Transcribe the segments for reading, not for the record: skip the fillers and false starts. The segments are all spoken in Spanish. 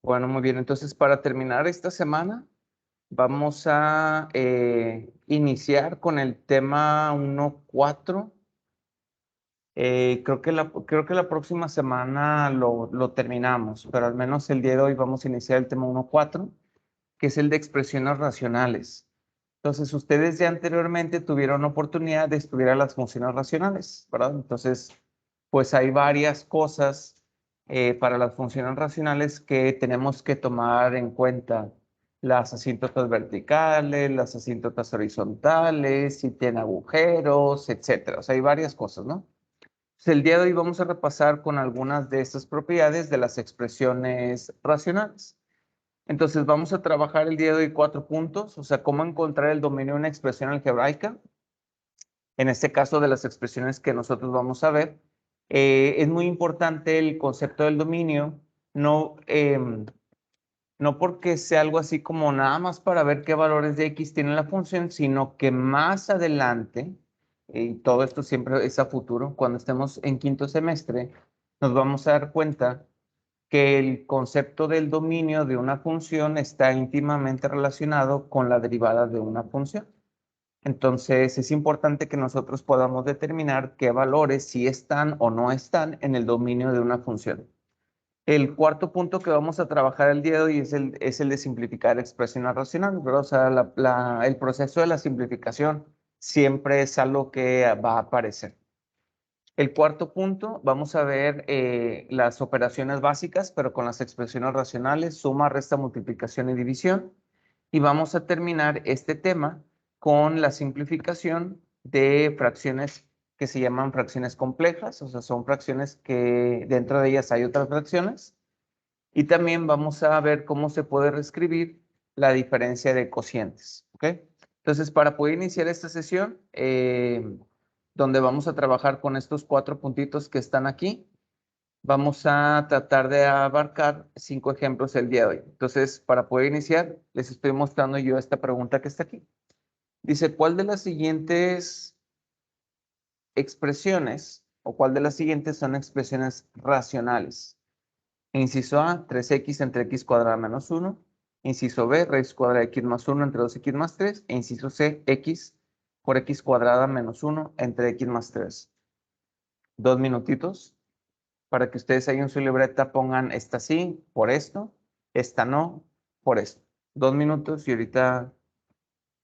Bueno, muy bien. Entonces, para terminar esta semana, vamos a iniciar con el tema 1.4. Creo que la próxima semana lo terminamos, pero al menos el día de hoy vamos a iniciar el tema 1.4, que es el de expresiones racionales. Entonces, ustedes ya anteriormente tuvieron oportunidad de estudiar las funciones racionales, ¿verdad? Entonces, pues hay varias cosas para las funciones racionales que tenemos que tomar en cuenta. Las asíntotas verticales, las asíntotas horizontales, si tiene agujeros, etcétera. O sea, hay varias cosas, ¿no? Pues el día de hoy vamos a repasar con algunas de estas propiedades de las expresiones racionales. Entonces vamos a trabajar el día de hoy 4 puntos, o sea, cómo encontrar el dominio de una expresión algebraica. En este caso de las expresiones que nosotros vamos a ver, es muy importante el concepto del dominio, no, no porque sea algo así como nada más para ver qué valores de X tiene la función, sino que más adelante, y todo esto siempre es a futuro, cuando estemos en quinto semestre, nos vamos a dar cuenta que el concepto del dominio de una función está íntimamente relacionado con la derivada de una función. Entonces, es importante que nosotros podamos determinar qué valores sí están o no están en el dominio de una función. El cuarto punto que vamos a trabajar el día de hoy es el de simplificar expresiones racionales, ¿verdad? O sea, el proceso de la simplificación siempre es algo que va a aparecer. El cuarto punto, vamos a ver las operaciones básicas, pero con las expresiones racionales, suma, resta, multiplicación y división. Y vamos a terminar este tema con la simplificación de fracciones que se llaman fracciones complejas, o sea, son fracciones que dentro de ellas hay otras fracciones. Y también vamos a ver cómo se puede reescribir la diferencia de cocientes, ¿ok? Entonces, para poder iniciar esta sesión, donde vamos a trabajar con estos 4 puntitos que están aquí, vamos a tratar de abarcar 5 ejemplos el día de hoy. Entonces, para poder iniciar, les estoy mostrando yo esta pregunta que está aquí. Dice, ¿cuál de las siguientes expresiones o cuál de las siguientes son expresiones racionales? Inciso A, 3x entre x cuadrada menos 1. Inciso B, raíz cuadrada de x más 1 entre 2x más 3. E inciso C, x por x cuadrada menos 1 entre x más 3. 2 minutitos para que ustedes ahí en su libreta pongan esta sí, por esto, esta no, por esto. 2 minutos y ahorita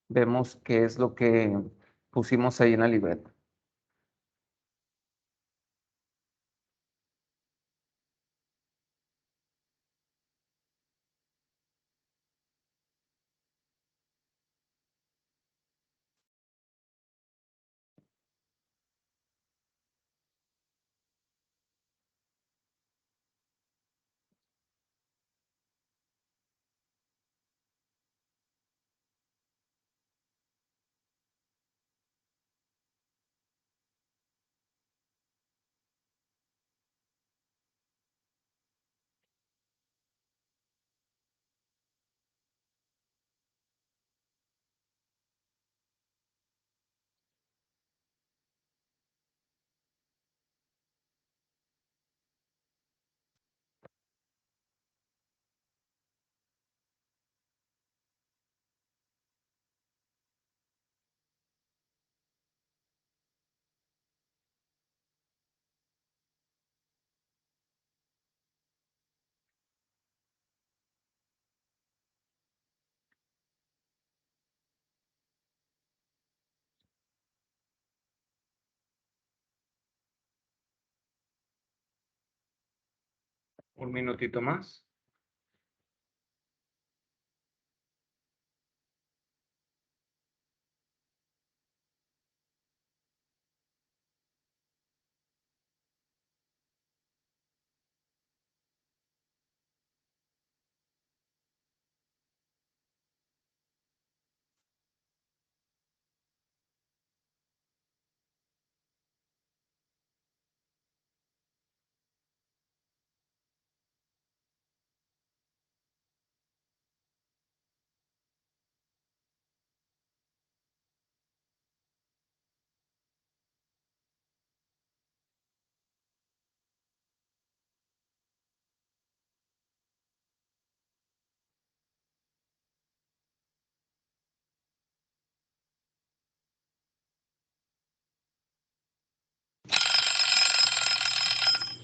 vemos qué es lo que pusimos ahí en la libreta. Un minutito más.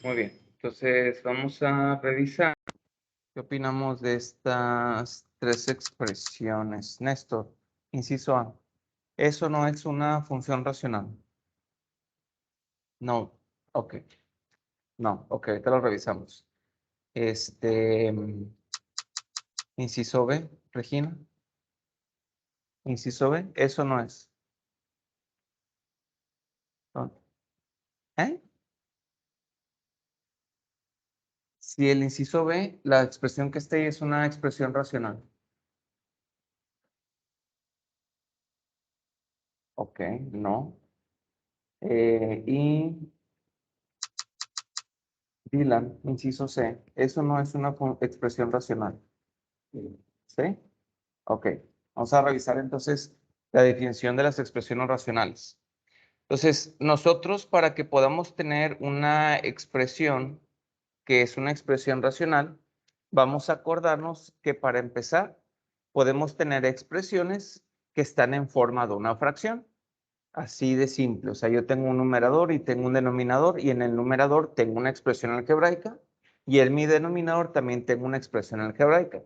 muy bien. Entonces vamos a revisar qué opinamos de estas tres expresiones. Néstor, inciso A. Eso no es una función racional. No, ok. No, ok, ahorita lo revisamos. Inciso B, Regina. Inciso B, eso no es. ¿Eh? Si el inciso B, la expresión que está ahí es una expresión racional. Ok, no. Y Dylan, inciso C, eso no es una expresión racional. ¿Sí? Ok. Vamos a revisar entonces la definición de las expresiones racionales. Entonces, nosotros para que podamos tener una expresión que es una expresión racional, vamos a acordarnos que para empezar podemos tener expresiones que están en forma de una fracción. Así de simple. O sea, yo tengo un numerador y tengo un denominador y en el numerador tengo una expresión algebraica y en mi denominador también tengo una expresión algebraica.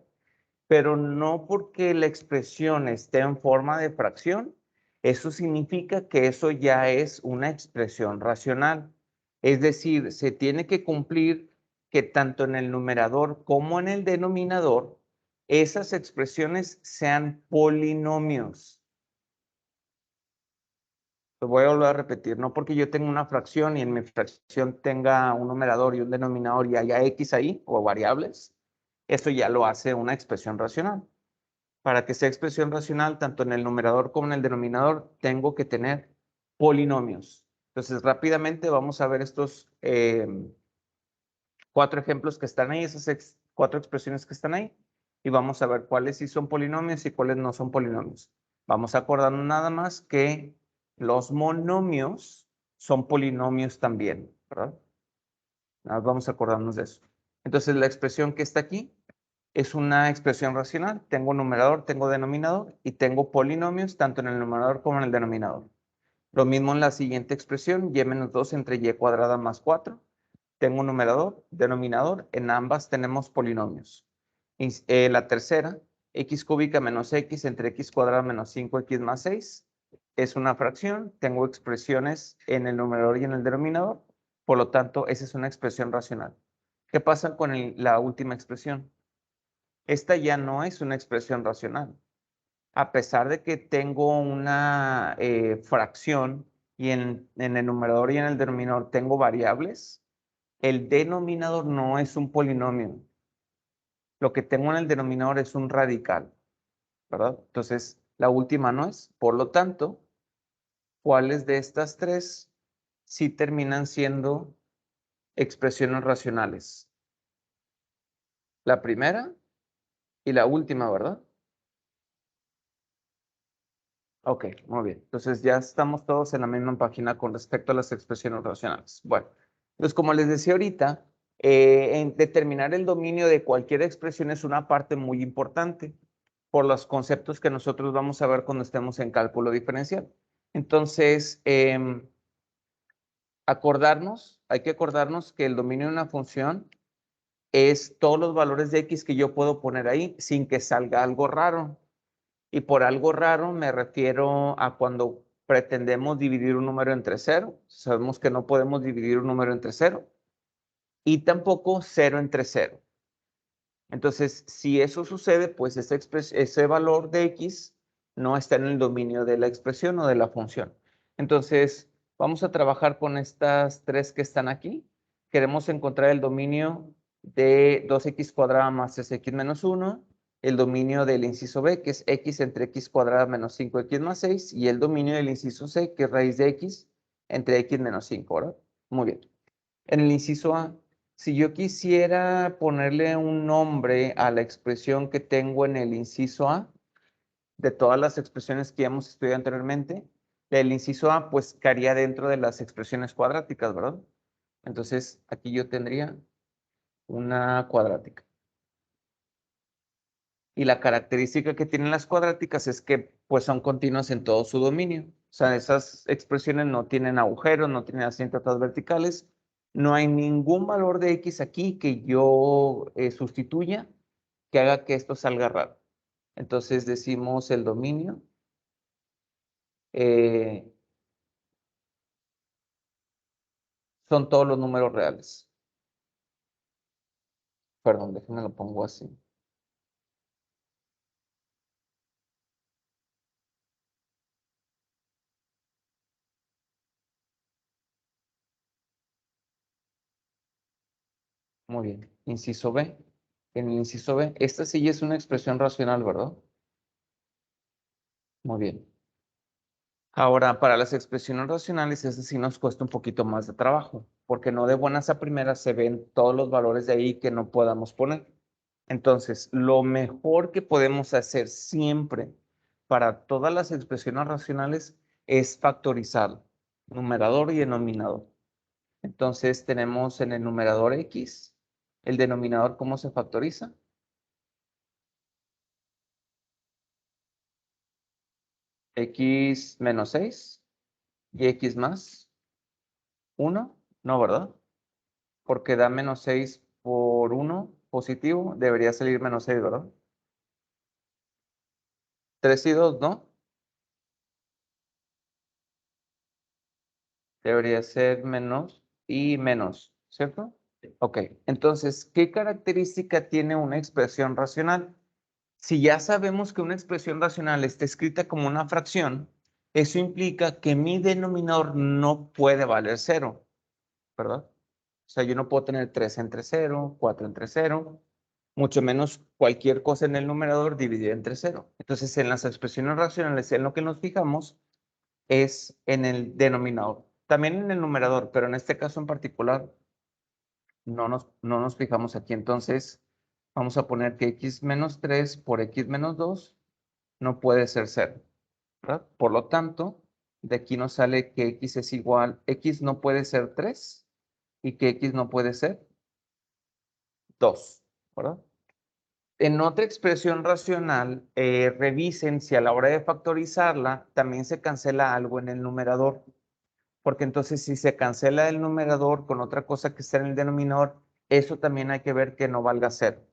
Pero no porque la expresión esté en forma de fracción, eso significa que eso ya es una expresión racional. Es decir, se tiene que cumplir que tanto en el numerador como en el denominador, esas expresiones sean polinomios. Lo voy a volver a repetir, no porque yo tenga una fracción y en mi fracción tenga un numerador y un denominador y haya X ahí o variables, eso ya lo hace una expresión racional. Para que sea expresión racional, tanto en el numerador como en el denominador, tengo que tener polinomios. Entonces, rápidamente vamos a ver estos cuatro ejemplos que están ahí, esas cuatro expresiones que están ahí, y vamos a ver cuáles sí son polinomios y cuáles no son polinomios. Vamos a acordarnos nada más que los monomios son polinomios también, ¿verdad? Vamos a acordarnos de eso. Entonces, la expresión que está aquí es una expresión racional. Tengo numerador, tengo denominador y tengo polinomios tanto en el numerador como en el denominador. Lo mismo en la siguiente expresión, y menos 2 entre y cuadrada más 4. Tengo un numerador, denominador, en ambas tenemos polinomios. La tercera, x cúbica menos x entre x cuadrada menos 5x más 6, es una fracción. Tengo expresiones en el numerador y en el denominador. Por lo tanto, esa es una expresión racional. ¿Qué pasa con la última expresión? Esta ya no es una expresión racional. A pesar de que tengo una fracción y en el numerador y en el denominador tengo variables, el denominador no es un polinomio. Lo que tengo en el denominador es un radical, ¿verdad? Entonces, la última no es. Por lo tanto, ¿cuáles de estas tres sí terminan siendo expresiones racionales? La primera y la última, ¿verdad? Ok, muy bien. Entonces ya estamos todos en la misma página con respecto a las expresiones racionales. Bueno, entonces como les decía ahorita, en determinar el dominio de cualquier expresión es una parte muy importante por los conceptos que nosotros vamos a ver cuando estemos en cálculo diferencial. Entonces, hay que acordarnos que el dominio de una función es todos los valores de x que yo puedo poner ahí sin que salga algo raro. Y por algo raro me refiero a cuando pretendemos dividir un número entre cero. Sabemos que no podemos dividir un número entre cero. Y tampoco cero entre cero. Entonces, si eso sucede, pues ese valor de x no está en el dominio de la expresión o de la función. Entonces, vamos a trabajar con estas tres que están aquí. Queremos encontrar el dominio de 2x cuadrada más 3x menos 1, el dominio del inciso b, que es x entre x cuadrada menos 5x más 6, y el dominio del inciso c, que es raíz de x entre x menos 5, ¿verdad? Muy bien. En el inciso a, si yo quisiera ponerle un nombre a la expresión que tengo en el inciso a, de todas las expresiones que hemos estudiado anteriormente, el inciso a pues caería dentro de las expresiones cuadráticas, ¿verdad? Entonces aquí yo tendría una cuadrática. Y la característica que tienen las cuadráticas es que pues son continuas en todo su dominio. O sea, esas expresiones no tienen agujeros, no tienen asíntotras verticales, No hay ningún valor de x aquí que yo sustituya que haga que esto salga raro. Entonces decimos el dominio. Son todos los números reales. Perdón, déjenme lo pongo así. Muy bien. Inciso B. En el inciso B, esta sí ya es una expresión racional, ¿verdad? Muy bien. Ahora, para las expresiones racionales, ese sí nos cuesta un poquito más de trabajo, porque no de buenas a primeras se ven todos los valores de ahí que no podamos poner. Entonces, lo mejor que podemos hacer siempre para todas las expresiones racionales es factorizar numerador y denominador. Entonces, tenemos en el numerador x, el denominador, ¿cómo se factoriza? X menos 6 y x más 1, no, ¿verdad? Porque da menos 6 por 1 positivo, debería salir menos 6, ¿verdad? 3 y 2, ¿no? Debería ser menos y menos, ¿cierto? Ok, entonces, ¿qué característica tiene una expresión racional? Si ya sabemos que una expresión racional está escrita como una fracción, eso implica que mi denominador no puede valer 0, ¿verdad? O sea, yo no puedo tener 3 entre 0, 4 entre 0, mucho menos cualquier cosa en el numerador dividida entre 0. Entonces, en las expresiones racionales, en lo que nos fijamos es en el denominador. También en el numerador, pero en este caso en particular no nos fijamos aquí. Entonces, vamos a poner que x menos 3 por x menos 2 no puede ser 0, ¿verdad? Por lo tanto, de aquí nos sale que x es igual, x no puede ser 3 y que x no puede ser 2, ¿verdad? En otra expresión racional, revisen si a la hora de factorizarla también se cancela algo en el numerador, porque entonces si se cancela el numerador con otra cosa que está en el denominador, eso también hay que ver que no valga 0.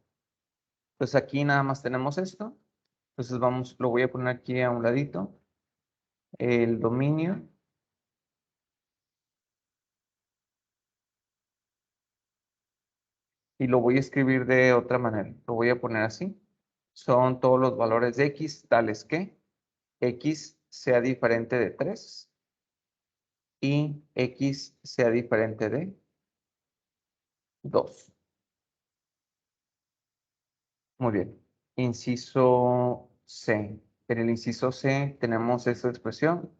Pues aquí nada más tenemos esto. Entonces vamos, lo voy a poner aquí a un ladito. El dominio. Y lo voy a escribir de otra manera. Lo voy a poner así. Son todos los valores de x tales que x sea diferente de 3 y x sea diferente de 2. Muy bien. Inciso C. En el inciso C tenemos esta expresión,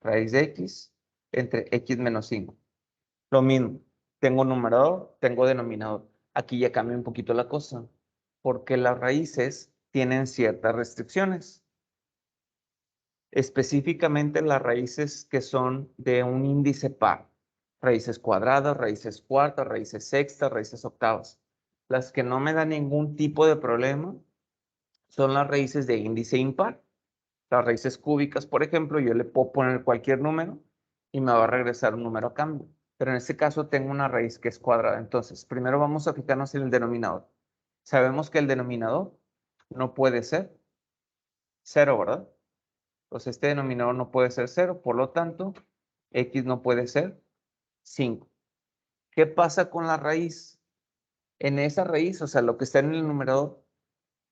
raíz de x entre x menos 5. Lo mismo, tengo numerador, tengo denominador. Aquí ya cambia un poquito la cosa, porque las raíces tienen ciertas restricciones. Específicamente las raíces que son de un índice par. Raíces cuadradas, raíces cuartas, raíces sextas, raíces octavas. Las que no me dan ningún tipo de problema son las raíces de índice impar. Las raíces cúbicas, por ejemplo, yo le puedo poner cualquier número y me va a regresar un número a cambio. Pero en este caso tengo una raíz que es cuadrada. Entonces, primero vamos a fijarnos en el denominador. Sabemos que el denominador no puede ser 0, ¿verdad? Pues este denominador no puede ser 0, por lo tanto, x no puede ser 5. ¿Qué pasa con la raíz? En esa raíz, o sea, lo que está en el numerador,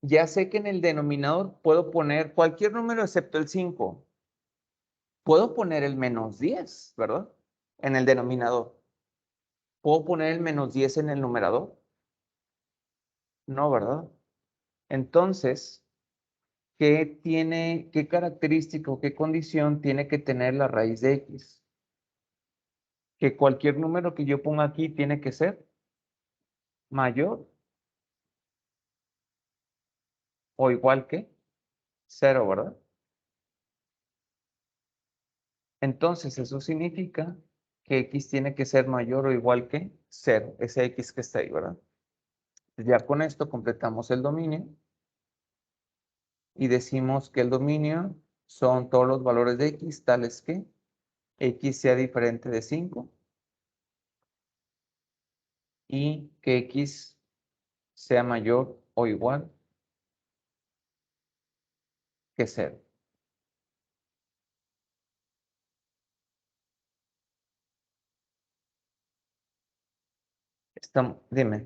ya sé que en el denominador puedo poner cualquier número excepto el 5. Puedo poner el menos 10, ¿verdad? En el denominador. ¿Puedo poner el menos 10 en el numerador? No, ¿verdad? Entonces, qué característica o qué condición tiene que tener la raíz de x? Que cualquier número que yo ponga aquí tiene que ser mayor o igual que 0, ¿verdad? Entonces, eso significa que x tiene que ser mayor o igual que 0, ese x que está ahí, ¿verdad? Ya con esto completamos el dominio y decimos que el dominio son todos los valores de x tales que x sea diferente de 5 y que X sea mayor o igual que 0. Dime.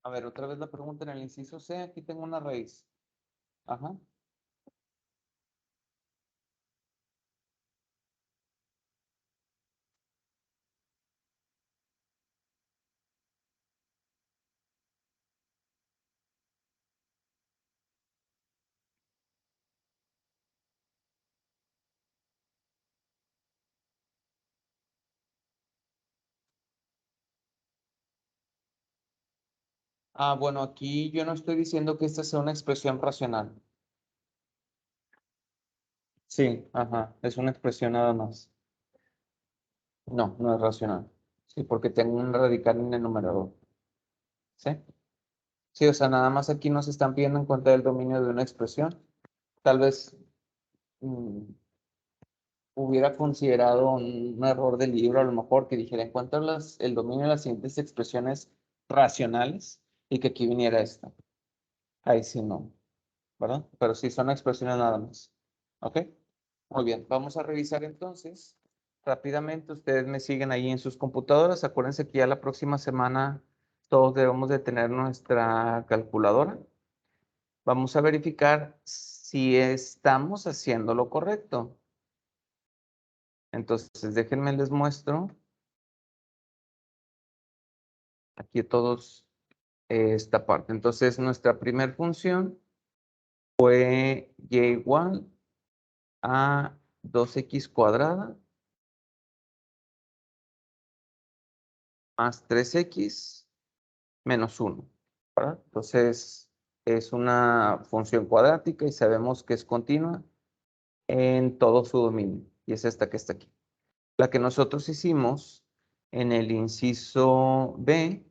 A ver, otra vez la pregunta en el inciso C. Aquí tengo una raíz. Ajá. Ah, bueno, aquí yo no estoy diciendo que esta sea una expresión racional. Sí, ajá, es una expresión nada más. No, no es racional. Sí, porque tengo un radical en el numerador. ¿Sí? Sí, o sea, nada más aquí nos están pidiendo en cuenta del dominio de una expresión. Tal vez mm, hubiera considerado un error del libro, a lo mejor, que dijera, encuentra el dominio de las siguientes expresiones racionales y que aquí viniera esta. Ahí sí no, ¿verdad? Pero sí son expresiones nada más. ¿Ok? Muy bien, vamos a revisar entonces. Rápidamente, ustedes me siguen ahí en sus computadoras. Acuérdense que ya la próxima semana todos debemos de tener nuestra calculadora. Vamos a verificar si estamos haciendo lo correcto. Entonces, déjenme les muestro aquí todos esta parte. Entonces, nuestra primer función fue y igual a 2x cuadrada más 3x menos 1. ¿Verdad? Entonces, es una función cuadrática y sabemos que es continua en todo su dominio. Y es esta que está aquí. La que nosotros hicimos en el inciso B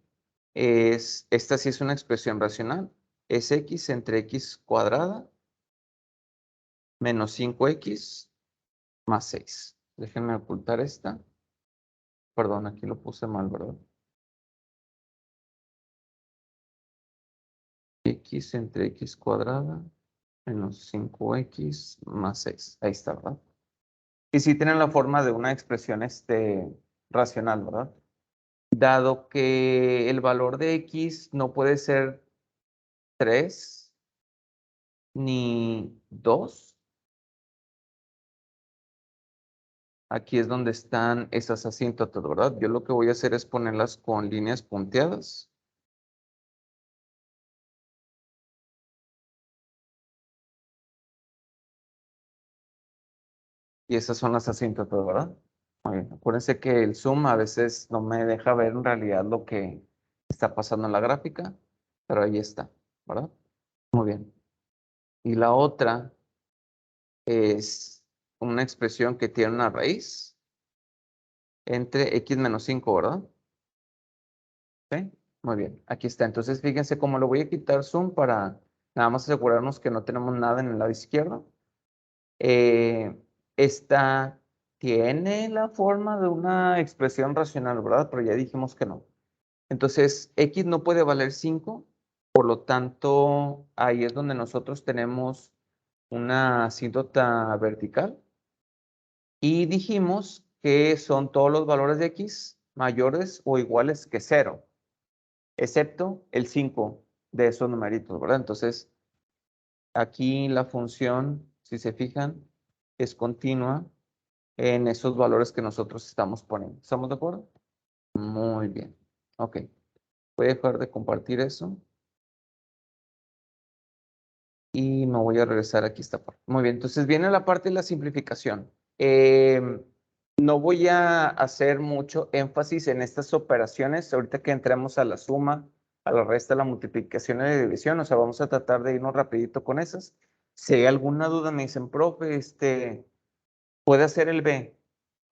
esta sí es una expresión racional. Es x entre x cuadrada menos 5x más 6. Déjenme ocultar esta. Perdón, aquí lo puse mal, ¿verdad? X entre x cuadrada menos 5x más 6. Ahí está, ¿verdad? Y sí tienen la forma de una expresión racional, ¿verdad? Dado que el valor de x no puede ser 3 ni 2, aquí es donde están esas asíntotas, ¿verdad? Yo lo que voy a hacer es ponerlas con líneas punteadas. Y esas son las asíntotas, ¿verdad? Muy bien. Acuérdense que el zoom a veces no me deja ver en realidad lo que está pasando en la gráfica, pero ahí está, ¿verdad? Muy bien. Y la otra es una expresión que tiene una raíz entre x menos 5, ¿verdad? ¿Sí? Muy bien, aquí está. Entonces, fíjense cómo le voy a quitar zoom para nada más asegurarnos que no tenemos nada en el lado izquierdo. Esta tiene la forma de una expresión racional, ¿verdad? Pero ya dijimos que no. Entonces, x no puede valer 5, por lo tanto, ahí es donde nosotros tenemos una asíntota vertical. Y dijimos que son todos los valores de x mayores o iguales que 0, excepto el 5 de esos numeritos, ¿verdad? Entonces, aquí la función, si se fijan, es continua en esos valores que nosotros estamos poniendo. ¿Estamos de acuerdo? Muy bien. Ok. Voy a dejar de compartir eso y me voy a regresar aquí a esta parte. Muy bien, entonces viene la parte de la simplificación. No voy a hacer mucho énfasis en estas operaciones. Ahorita que entremos a la suma, a la resta, a la multiplicación y la división, o sea, vamos a tratar de irnos rapidito con esas. Si hay alguna duda, me dicen, profe, puede hacer el B.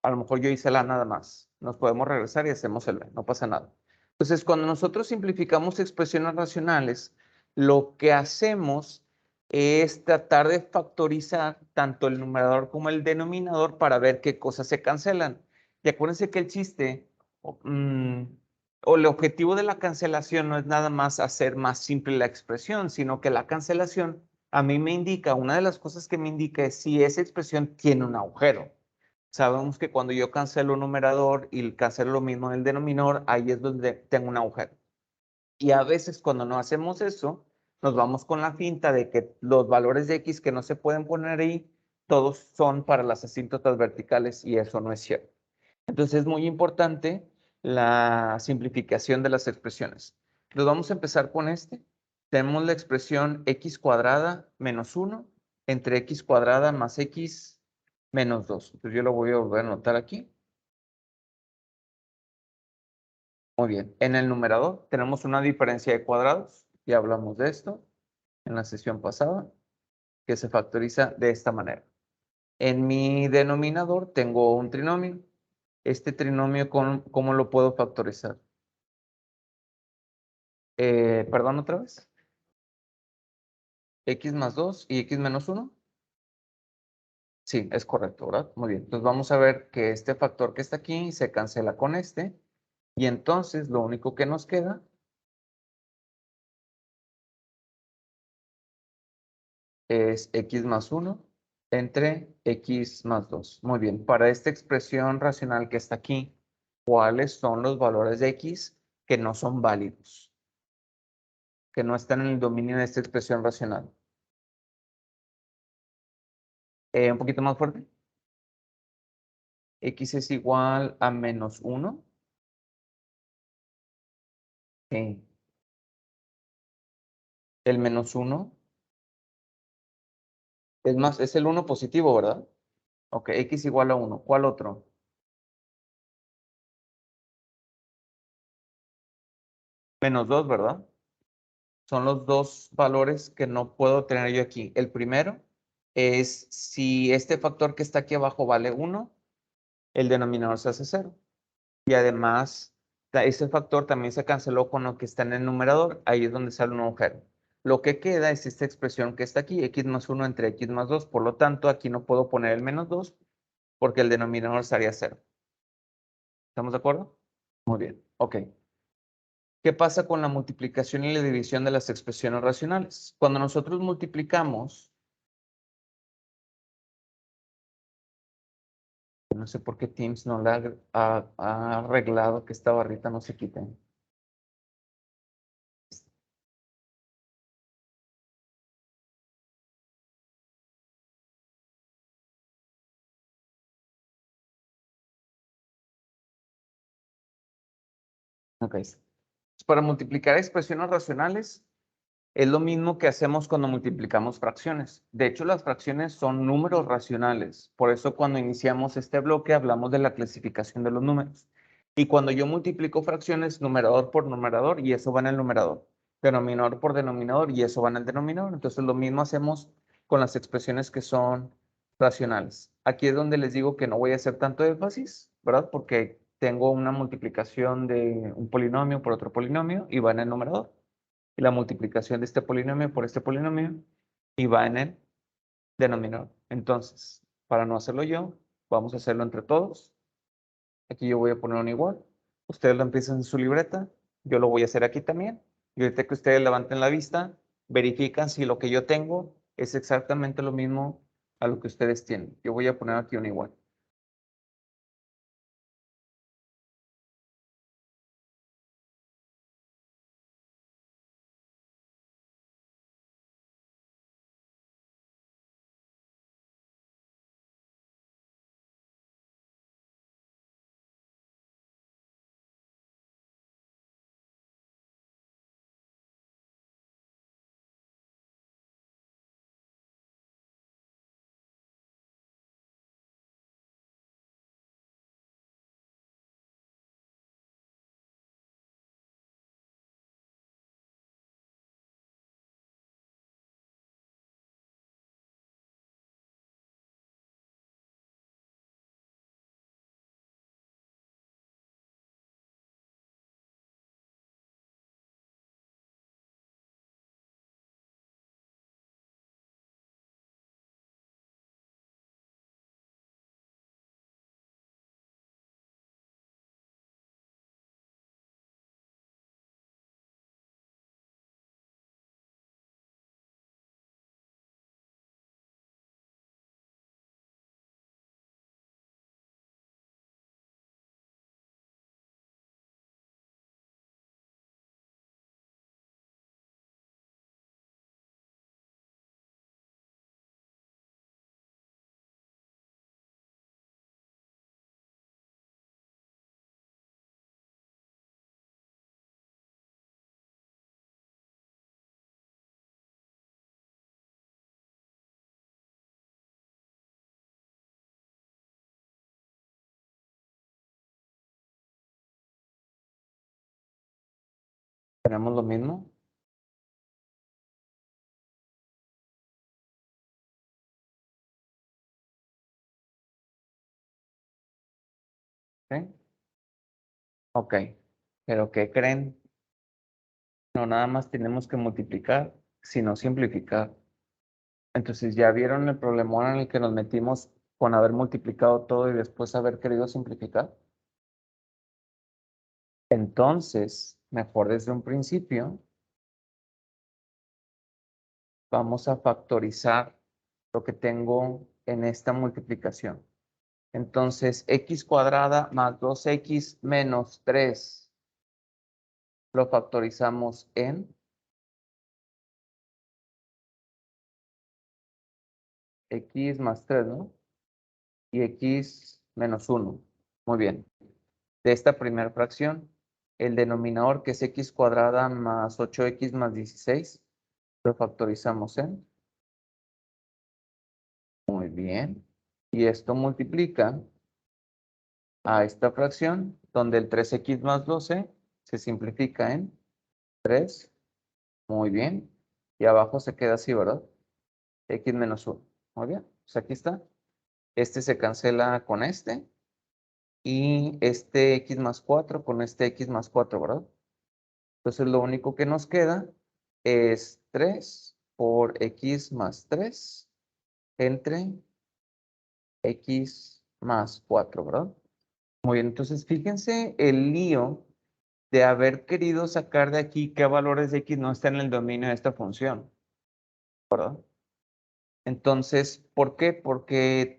A lo mejor yo hice la nada más. Nos podemos regresar y hacemos el B, no pasa nada. Entonces, cuando nosotros simplificamos expresiones racionales, lo que hacemos es tratar de factorizar tanto el numerador como el denominador para ver qué cosas se cancelan. Y acuérdense que el chiste o el objetivo de la cancelación no es nada más hacer más simple la expresión, sino que la cancelación a mí me indica, una de las cosas que me indica es si esa expresión tiene un agujero. Sabemos que cuando yo cancelo un numerador y cancelo lo mismo en el denominador, ahí es donde tengo un agujero. Y a veces cuando no hacemos eso, nos vamos con la finta de que los valores de X que no se pueden poner ahí, todos son para las asíntotas verticales y eso no es cierto. Entonces es muy importante la simplificación de las expresiones. Entonces vamos a empezar con este. Tenemos la expresión x cuadrada menos 1 entre x cuadrada más x menos 2. Entonces yo lo voy a volver a anotar aquí. Muy bien. En el numerador tenemos una diferencia de cuadrados. Ya hablamos de esto en la sesión pasada, que se factoriza de esta manera. En mi denominador tengo un trinomio. Este trinomio, ¿cómo lo puedo factorizar? Perdón, otra vez. X más 2 y X menos 1. Sí, es correcto, ¿verdad? Muy bien. Entonces vamos a ver que este factor que está aquí se cancela con este. Y entonces lo único que nos queda es X más 1 entre X más 2. Muy bien. Para esta expresión racional que está aquí, ¿cuáles son los valores de X que no son válidos? Que no están en el dominio de esta expresión racional. Un poquito más fuerte. X es igual a menos 1. Sí. El menos 1 es más, es el 1 positivo, ¿verdad? Ok, X igual a 1. ¿Cuál otro? Menos 2, ¿verdad? Son los dos valores que no puedo tener yo aquí. El primero es si este factor que está aquí abajo vale 1, el denominador se hace 0. Y además, ese factor también se canceló con lo que está en el numerador. Ahí es donde sale un agujero. Lo que queda es esta expresión que está aquí, x más 1 entre x más 2. Por lo tanto, aquí no puedo poner el menos 2 porque el denominador sería 0. ¿Estamos de acuerdo? Muy bien. Ok. ¿Qué pasa con la multiplicación y la división de las expresiones racionales? Cuando nosotros multiplicamos, no sé por qué Teams no le ha arreglado que esta barrita no se quite. Ok. Para multiplicar expresiones racionales, es lo mismo que hacemos cuando multiplicamos fracciones. De hecho, las fracciones son números racionales. Por eso cuando iniciamos este bloque hablamos de la clasificación de los números. Y cuando yo multiplico fracciones, numerador por numerador, y eso va en el numerador. Denominador por denominador, y eso va en el denominador. Entonces, lo mismo hacemos con las expresiones que son racionales. Aquí es donde les digo que no voy a hacer tanto énfasis, ¿verdad? Porque tengo una multiplicación de un polinomio por otro polinomio y va en el numerador y la multiplicación de este polinomio por este polinomio y va en el denominador. Entonces, para no hacerlo yo, vamos a hacerlo entre todos. Aquí yo voy a poner un igual. Ustedes lo empiezan en su libreta. Yo lo voy a hacer aquí también. Y ahorita que ustedes levanten la vista, verifican si lo que yo tengo es exactamente lo mismo a lo que ustedes tienen. Yo voy a poner aquí un igual. Tenemos lo mismo. ¿Sí? Ok. ¿Pero qué creen? No nada más tenemos que multiplicar, sino simplificar. Entonces, ¿ya vieron el problemón en el que nos metimos con haber multiplicado todo y después haber querido simplificar? Entonces, mejor desde un principio, vamos a factorizar lo que tengo en esta multiplicación. Entonces, x cuadrada más 2x menos 3 lo factorizamos en x más 3, ¿no? Y x menos 1. Muy bien. De esta primera fracción, el denominador, que es x cuadrada más 8x más 16, lo factorizamos en. Muy bien. Y esto multiplica a esta fracción, donde el 3x más 12 se simplifica en 3. Muy bien. Y abajo se queda así, ¿verdad? X menos 1. Muy bien. Pues aquí está. Este se cancela con este. Y este x más 4 con este x más 4, ¿verdad? Entonces lo único que nos queda es 3 por x más 3 entre x más 4, ¿verdad? Muy bien, entonces fíjense el lío de haber querido sacar de aquí qué valores de x no están en el dominio de esta función, ¿verdad? Entonces, ¿por qué? Porque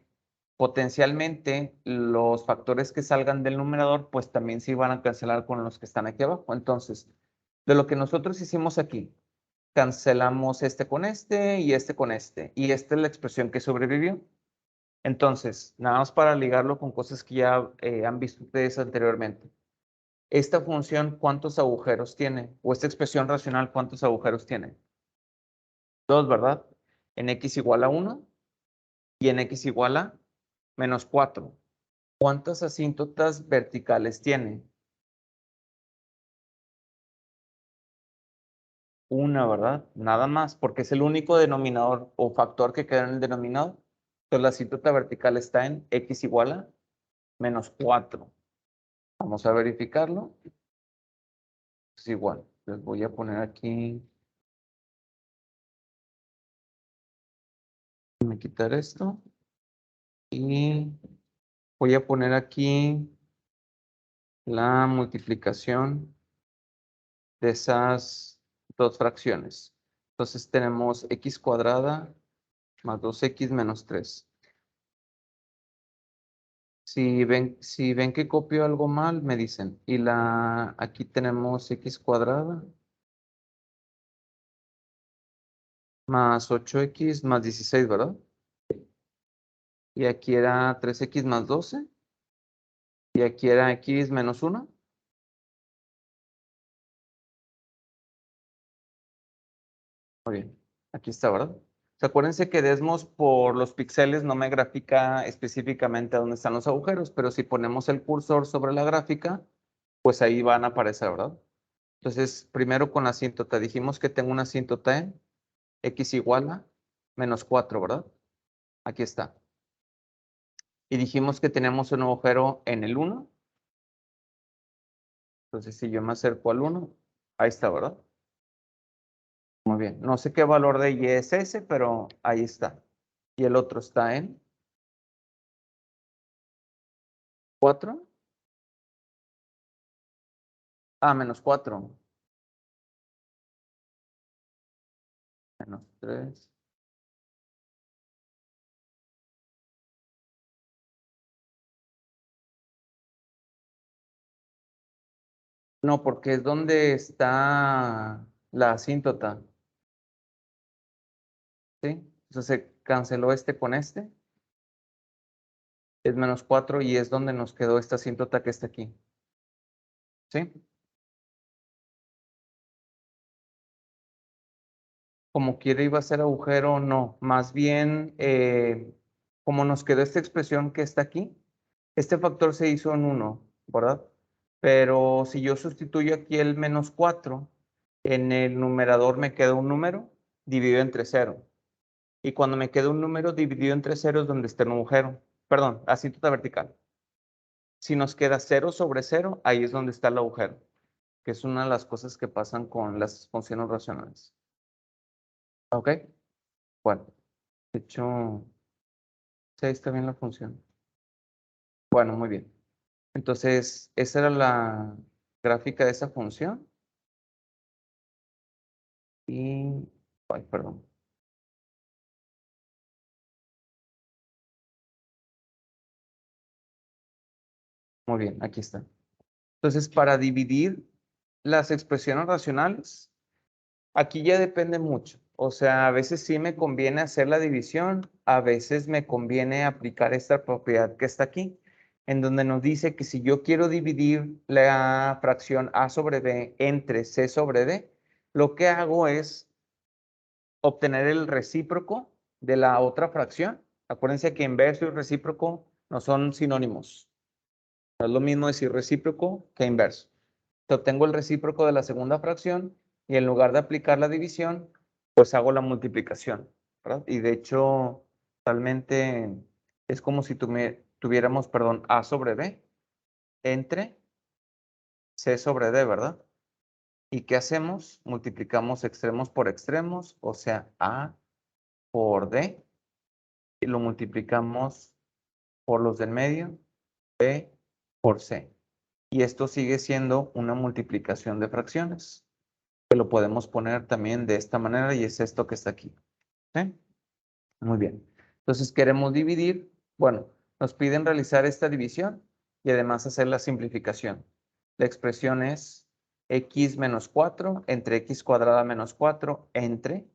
potencialmente los factores que salgan del numerador, pues también se van a cancelar con los que están aquí abajo. Entonces, de lo que nosotros hicimos aquí, cancelamos este con este y este con este. Y esta es la expresión que sobrevivió. Entonces, nada más para ligarlo con cosas que ya han visto ustedes anteriormente. Esta función, ¿cuántos agujeros tiene? O esta expresión racional, ¿cuántos agujeros tiene? 2, ¿verdad? En x igual a 1 y en x igual a menos 4. ¿Cuántas asíntotas verticales tiene? Una, ¿verdad? Nada más, porque es el único denominador o factor que queda en el denominador. Entonces la asíntota vertical está en x igual a menos 4. Vamos a verificarlo. Es igual. Les voy a poner aquí. Voy a quitar esto. Y voy a poner aquí la multiplicación de esas dos fracciones. Entonces tenemos x cuadrada más 2x menos 3. Si ven que copio algo mal, me dicen. Y aquí tenemos x cuadrada más 8x más 16, ¿verdad? Y aquí era 3x más 12. Y aquí era x menos 1. Muy bien. Aquí está, ¿verdad? Acuérdense que Desmos por los píxeles no me grafica específicamente a dónde están los agujeros, pero si ponemos el cursor sobre la gráfica, pues ahí van a aparecer, ¿verdad? Entonces, primero con la asíntota, dijimos que tengo una asíntota en x igual a menos 4, ¿verdad? Aquí está. Y dijimos que tenemos un agujero en el 1. Entonces, si yo me acerco al 1, ahí está, ¿verdad? Muy bien. No sé qué valor de y es ese, pero ahí está. Y el otro está en 4. Ah, menos 4. Menos 3. No, porque es donde está la asíntota. ¿Sí? Entonces se canceló este con este. Es menos 4 y es donde nos quedó esta asíntota que está aquí. ¿Sí? Como quiere iba a ser agujero, no. Más bien, como nos quedó esta expresión que está aquí, este factor se hizo en 1, ¿verdad? Pero si yo sustituyo aquí el menos 4, En el numerador me queda un número dividido entre 0. Y cuando me queda un número dividido entre 0 es donde está el agujero. Perdón, asíntota vertical. Si nos queda 0/0, ahí es donde está el agujero, que es una de las cosas que pasan con las funciones racionales. ¿Ok? Bueno, de hecho, sí, ahí está bien la función. Bueno, muy bien. Entonces, esa era la gráfica de esa función. Y, ay, perdón. Muy bien, aquí está. Entonces, para dividir las expresiones racionales, aquí ya depende mucho. O sea, a veces sí me conviene hacer la división, a veces me conviene aplicar esta propiedad que está aquí, en donde nos dice que si yo quiero dividir la fracción a sobre b entre c sobre d, lo que hago es obtener el recíproco de la otra fracción. Acuérdense que inverso y recíproco no son sinónimos. No es lo mismo decir recíproco que inverso. Te obtengo el recíproco de la segunda fracción y en lugar de aplicar la división, pues hago la multiplicación, ¿verdad? Y de hecho, realmente es como si tuviéramos, perdón, a sobre b entre c sobre d, ¿verdad? ¿Y qué hacemos? Multiplicamos extremos por extremos, o sea, a por d, y lo multiplicamos por los del medio, b por c. Y esto sigue siendo una multiplicación de fracciones, que lo podemos poner también de esta manera y es esto que está aquí. ¿Sí? Muy bien. Entonces queremos dividir, bueno, nos piden realizar esta división y además hacer la simplificación. La expresión es x menos 4 entre x cuadrada menos 4 entre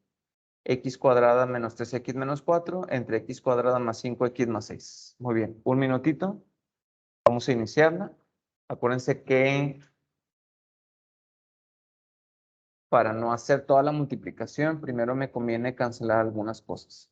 x cuadrada menos 3x menos 4 entre x cuadrada más 5x más 6. Muy bien, un minutito. Vamos a iniciarla. Acuérdense que para no hacer toda la multiplicación, primero me conviene cancelar algunas cosas.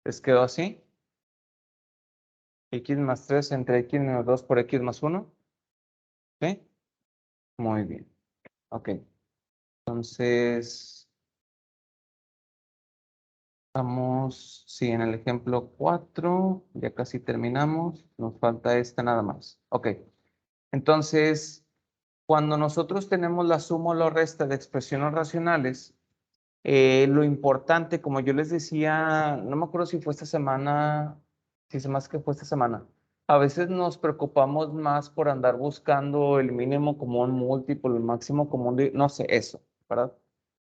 ¿Les quedó así? X más 3 entre X menos 2 por X más 1. ¿Sí? Muy bien. Ok. Entonces, vamos, sí, en el ejemplo 4, ya casi terminamos. Nos falta esta nada más. Ok. Entonces, cuando nosotros tenemos la suma o la resta de expresiones racionales, lo importante, como yo les decía, no me acuerdo si fue esta semana, si se más que fue esta semana, a veces nos preocupamos más por andar buscando el mínimo común múltiplo, el máximo común, no sé, eso, ¿verdad?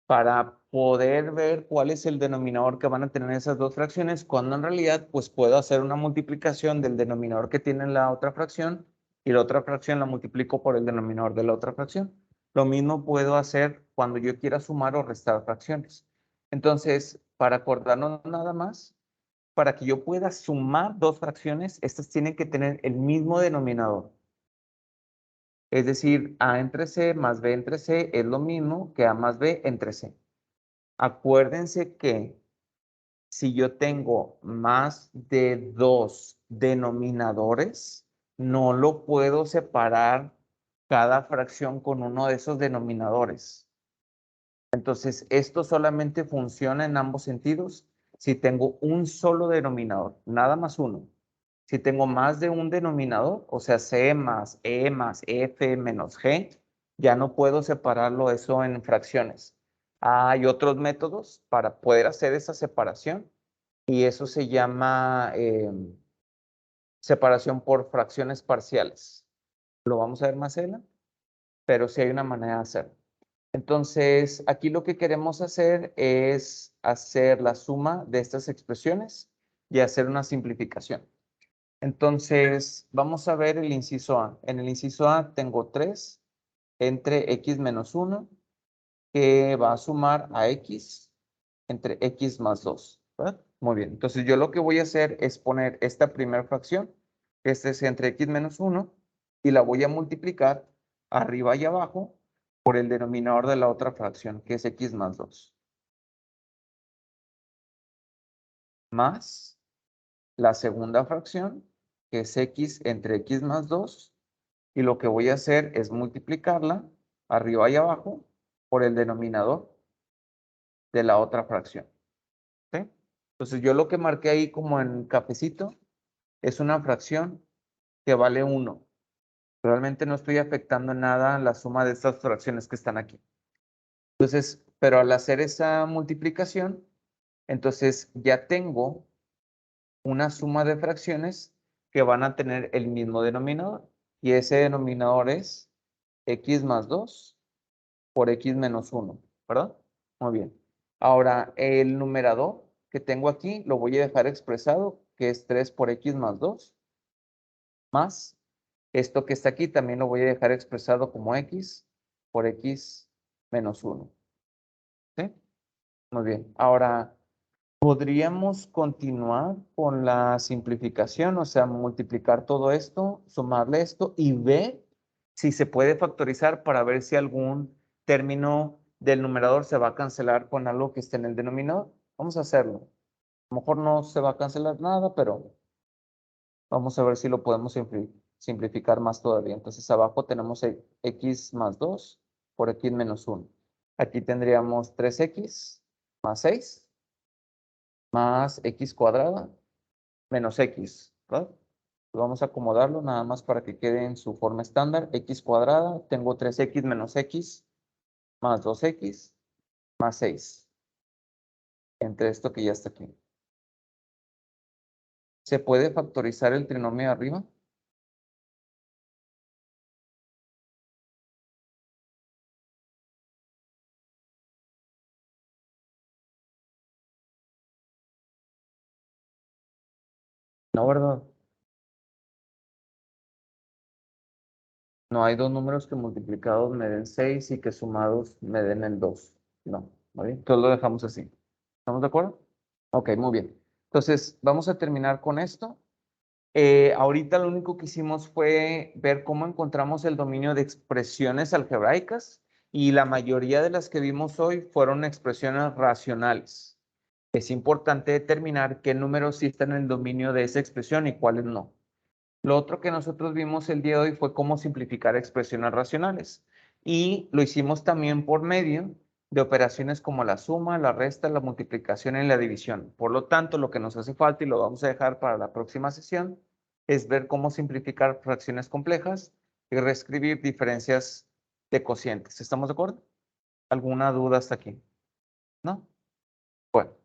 Para poder ver cuál es el denominador que van a tener esas dos fracciones, cuando en realidad pues puedo hacer una multiplicación del denominador que tiene la otra fracción y la otra fracción la multiplico por el denominador de la otra fracción. Lo mismo puedo hacer cuando yo quiera sumar o restar fracciones. Entonces, para acordarnos nada más, para que yo pueda sumar dos fracciones, estas tienen que tener el mismo denominador. Es decir, A entre C más B entre C es lo mismo que A más B entre C. Acuérdense que si yo tengo más de dos denominadores, no lo puedo separar cada fracción con uno de esos denominadores. Entonces, esto solamente funciona en ambos sentidos si tengo un solo denominador, nada más uno. Si tengo más de un denominador, o sea, C más F menos G, ya no puedo separarlo eso en fracciones. Hay otros métodos para poder hacer esa separación y eso se llama separación por fracciones parciales. Lo vamos a ver más adelante, pero sí hay una manera de hacerlo. Entonces, aquí lo que queremos hacer es hacer la suma de estas expresiones y hacer una simplificación. Entonces, vamos a ver el inciso A. En el inciso A tengo 3 entre x menos 1, que va a sumar a x entre x más 2. ¿Verdad? Muy bien. Entonces, yo lo que voy a hacer es poner esta primera fracción, que este es entre x menos 1, y la voy a multiplicar arriba y abajo por el denominador de la otra fracción, que es x más 2. Más la segunda fracción, que es x entre x más 2. Y lo que voy a hacer es multiplicarla arriba y abajo por el denominador de la otra fracción. ¿Sí? Entonces yo lo que marqué ahí como en cafecito es una fracción que vale 1. Realmente no estoy afectando en nada la suma de estas fracciones que están aquí. Entonces, pero al hacer esa multiplicación, entonces ya tengo una suma de fracciones que van a tener el mismo denominador. Y ese denominador es x más 2 por x menos 1, ¿verdad? Muy bien. Ahora, el numerador que tengo aquí lo voy a dejar expresado, que es 3 por x más 2, más esto que está aquí también lo voy a dejar expresado como x por x menos 1. ¿Sí? Muy bien. Ahora, podríamos continuar con la simplificación, o sea, multiplicar todo esto, sumarle esto y ver si se puede factorizar para ver si algún término del numerador se va a cancelar con algo que esté en el denominador. Vamos a hacerlo. A lo mejor no se va a cancelar nada, pero vamos a ver si lo podemos simplificar más todavía. Entonces, abajo tenemos x más 2 por x menos 1. Aquí tendríamos 3x más 6 más x cuadrada menos x, ¿verdad? Vamos a acomodarlo nada más para que quede en su forma estándar. X cuadrada, tengo 3x menos x más 2x más 6. Entre esto que ya está aquí. ¿Se puede factorizar el trinomio de arriba? No, ¿verdad? No hay dos números que multiplicados me den 6 y que sumados me den el 2. No, ¿vale? Entonces lo dejamos así. ¿Estamos de acuerdo? Ok, muy bien. Entonces, vamos a terminar con esto. Ahorita lo único que hicimos fue ver cómo encontramos el dominio de expresiones algebraicas y la mayoría de las que vimos hoy fueron expresiones racionales. Es importante determinar qué números sí están en el dominio de esa expresión y cuáles no. Lo otro que nosotros vimos el día de hoy fue cómo simplificar expresiones racionales. Y lo hicimos también por medio de operaciones como la suma, la resta, la multiplicación y la división. Por lo tanto, lo que nos hace falta, y lo vamos a dejar para la próxima sesión, es ver cómo simplificar fracciones complejas y reescribir diferencias de cocientes. ¿Estamos de acuerdo? ¿Alguna duda hasta aquí? ¿No? Bueno.